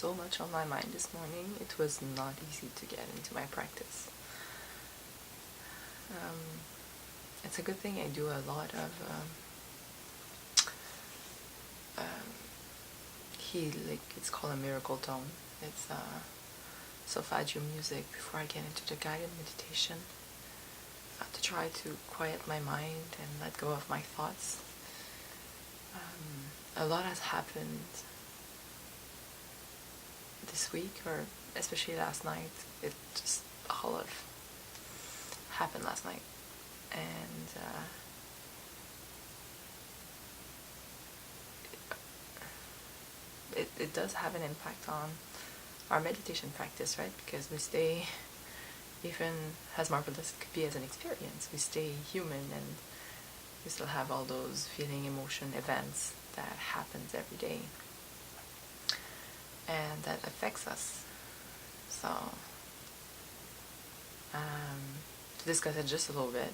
so much on my mind this morning. It was not easy to get into my practice. It's a good thing I do a lot of it's called a miracle tone. It's solfeggio music before I get into the guided meditation, to try to quiet my mind and let go of my thoughts. A lot has happened this week, or especially last night. It just all of happened last night, and it does have an impact on our meditation practice, right? Because we stay, even as marvelous it could be as an experience, we stay human, and we still have all those feeling, emotion, events that happens every day, and that affects us. So, to discuss it just a little bit,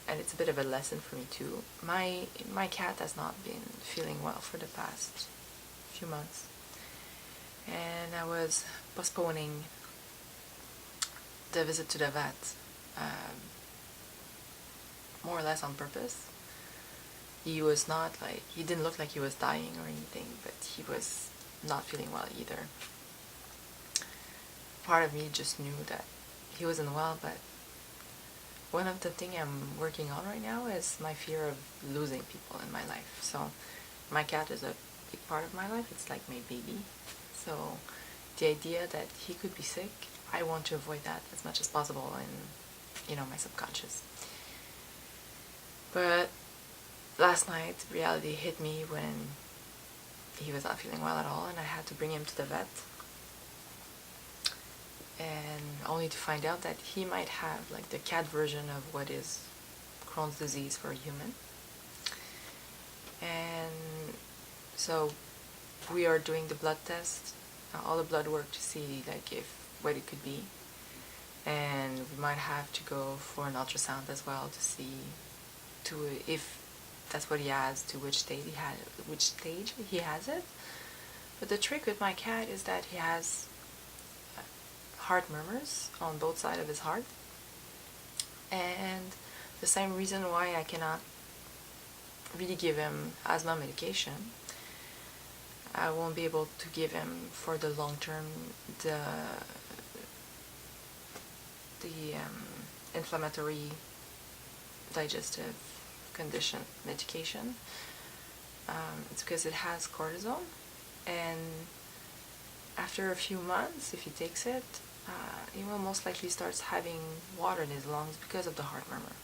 and it's a bit of a lesson for me too. My cat has not been feeling well for the past few months, and I was postponing the visit to the vet, more or less on purpose. He didn't look like he was dying or anything, but he was not feeling well either. Part of me just knew that he wasn't well, but one of the things I'm working on right now is my fear of losing people in my life. So my cat is a big part of my life. It's like my baby. So the idea that he could be sick, I want to avoid that as much as possible in, my subconscious. But last night, reality hit me when he was not feeling well at all, and I had to bring him to the vet. And only to find out that he might have like the cat version of what is Crohn's disease for a human. And so we are doing the blood test, all the blood work to see what it could be. And we might have to go for an ultrasound as well to see if that's what he has, to which stage he has it. But the trick with my cat is that he has heart murmurs on both sides of his heart, and the same reason why I cannot really give him asthma medication. I won't be able to give him for the long term the inflammatory digestive condition medication. It's because it has cortisone, and after a few months, if he takes it, he will most likely start having water in his lungs because of the heart murmur.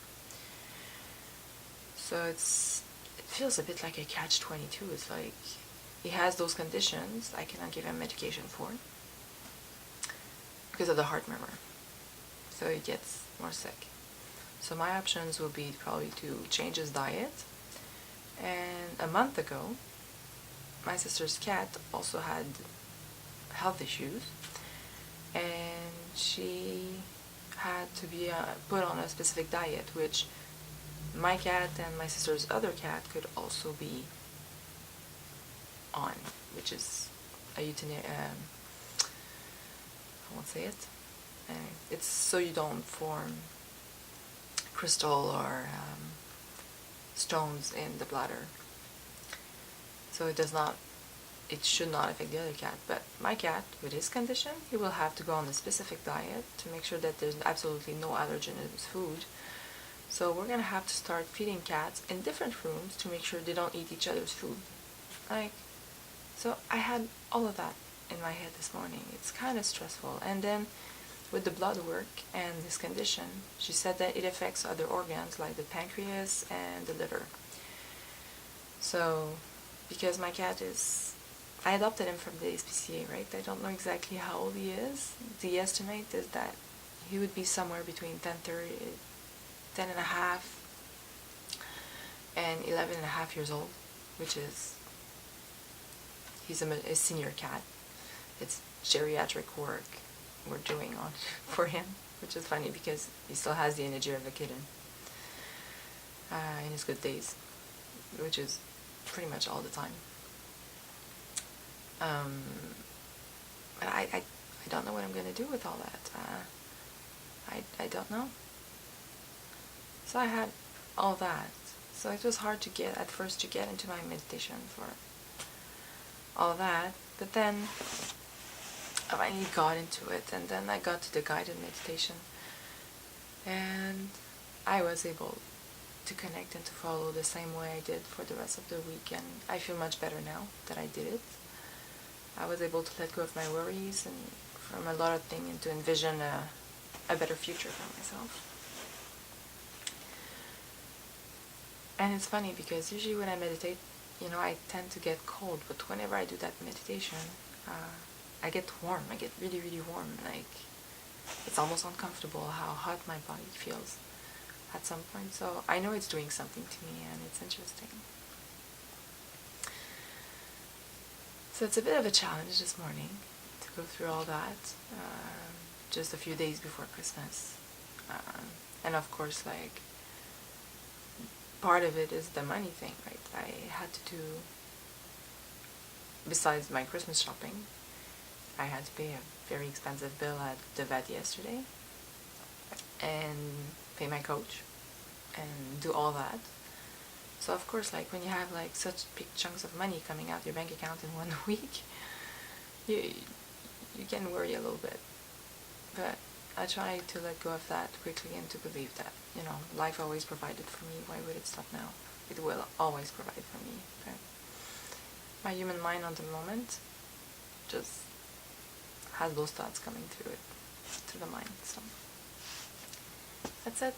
So it feels a bit like a catch-22. It's like he has those conditions I cannot give him medication for because of the heart murmur. So he gets more sick. So my options will be probably to change his diet. And a month ago, my sister's cat also had health issues, and she had to be put on a specific diet, which my cat and my sister's other cat could also be on, which is a I won't say it. It's so you don't form crystal or stones in the bladder. So it should not affect the other cat. But my cat, with his condition, he will have to go on a specific diet to make sure that there's absolutely no allergen in his food. So we're going to have to start feeding cats in different rooms to make sure they don't eat each other's food. So I had all of that in my head this morning. It's kind of stressful. And then with the blood work and this condition, she said that it affects other organs like the pancreas and the liver. So, because my cat I adopted him from the SPCA, right? I don't know exactly how old he is. The estimate is that he would be somewhere between 10 and a half and 11 and a half years old, which is, he's a senior cat. It's geriatric work we're doing on for him, which is funny because he still has the energy of a kitten in his good days, which is pretty much all the time. But I don't know what I'm going to do with all that. I don't know. So I had all that. So it was hard to get, at first, to get into my meditation for all that. But then I finally got into it, and then I got to the guided meditation, and I was able to connect and to follow the same way I did for the rest of the week, and I feel much better now that I did it. I was able to let go of my worries and from a lot of things and to envision a better future for myself. And it's funny because usually when I meditate, I tend to get cold, but whenever I do that meditation, I get warm. I get really, really warm. Like, it's almost uncomfortable how hot my body feels at some point. So I know it's doing something to me, and it's interesting. So it's a bit of a challenge this morning to go through all that, just a few days before Christmas. And of course, like, part of it is the money thing, right? I had to do, besides my Christmas shopping, I had to pay a very expensive bill at the vet yesterday, and pay my coach, and do all that. So of course, like, when you have like such big chunks of money coming out your bank account in 1 week, you can worry a little bit. But I try to let go of that quickly and to believe that, life always provided for me. Why would it stop now? It will always provide for me. Okay? My human mind on the moment just has those thoughts coming through the mind. So that's it.